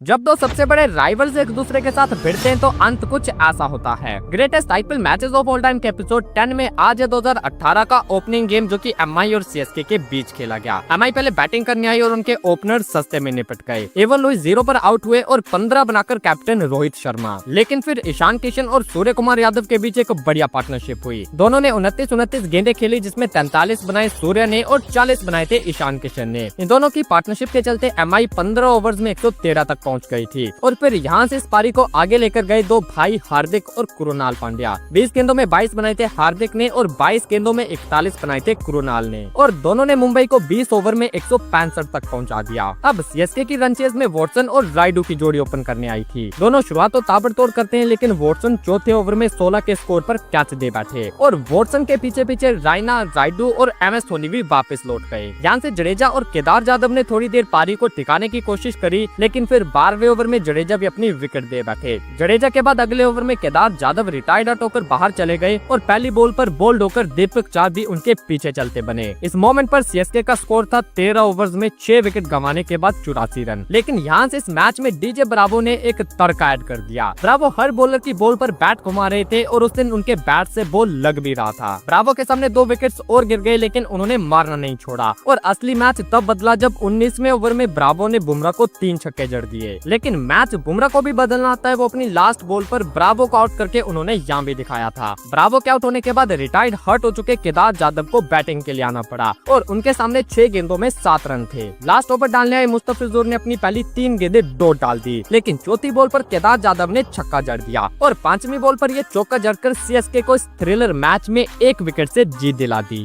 जब दो सबसे बड़े राइवल्स एक दूसरे के साथ भिड़ते हैं तो अंत कुछ ऐसा होता है। Greatest IPL matches of all time के एपिसोड 10 में आज है 2018 का ओपनिंग गेम जो कि एमआई और सीएसके के बीच खेला गया। एमआई पहले बैटिंग करने आई और उनके ओपनर सस्ते में निपट गए। एवन लुइस 0 पर आउट हुए और 15 बनाकर कैप्टन रोहित शर्मा। लेकिन फिर ईशान किशन और सूर्य कुमार यादव के बीच एक बढ़िया पार्टनरशिप हुई। दोनों ने 29 गेंदें खेली जिसमें 43 बनाए सूर्य ने और 40 बनाए थे ईशान किशन ने। इन दोनों की पार्टनरशिप के चलते एमआई 15 ओवर्स में 113 तक पहुंच गई थी और फिर यहां से इस पारी को आगे लेकर गए दो भाई हार्दिक और कृणाल पांड्या। 20 गेंदों में 22 बनाए थे हार्दिक ने और 22 गेंदों में 41 बनाए थे कृणाल ने और दोनों ने मुंबई को 20 ओवर में 165 तक पहुंचा दिया। अब सीएसके की रन चेज में वॉटसन और रायडू की जोड़ी ओपन करने आई थी। दोनों शुरुआत तो ताबड़तोड़ करते हैं लेकिन वॉटसन चौथे ओवर में 16 के स्कोर पर कैच दे बैठे और वॉटसन के पीछे पीछे रायना, रायडू और एमएस धोनी भी वापस लौट गए। यहाँ से जडेजा और केदार जाधव ने थोड़ी देर पारी को टिकाने की कोशिश करी लेकिन फिर 12वें ओवर में जडेजा भी अपनी विकेट दे बैठे। जडेजा के बाद अगले ओवर में केदार जाधव रिटायर्ड आउट होकर बाहर चले गए और पहली बॉल पर बोल्ड होकर दीपक चार भी उनके पीछे चलते बने। इस मोमेंट पर सीएसके का स्कोर था 13 ओवर्स में 6 विकेट गंवाने के बाद 84 रन। लेकिन यहाँ से इस मैच में डीजे ब्रावो ने एक तर्क ऐड कर दिया। ब्रावो हर बॉलर की बॉल पर बैट घुमा रहे थे और उस दिन उनके बैट से बॉल लग भी रहा था। ब्रावो के सामने 2 विकेट्स और गिर गए लेकिन उन्होंने मारना नहीं छोड़ा और असली मैच तब बदला जब 19वें ओवर में ब्रावो ने बुमराह को 3 छक्के जड़ दिए। लेकिन मैच बुमराह को भी बदलना आता है, वो अपनी लास्ट बॉल पर ब्रावो को आउट करके उन्होंने यहाँ भी दिखाया था। ब्रावो के आउट होने के बाद रिटायर्ड हर्ट हो चुके केदार जाधव को बैटिंग के लिए आना पड़ा और उनके सामने 6 गेंदों में 7 रन थे। लास्ट ओवर डालने आए मुस्तफिजुर ने अपनी पहली 3 गेंदें डॉट डाल दी लेकिन चौथी बॉल पर केदार जाधव ने छक्का जड़ दिया और 5वीं बॉल पर ये चौका जड़कर सीएसके को इस थ्रिलर मैच में 1 विकेट से जीत दिला दी।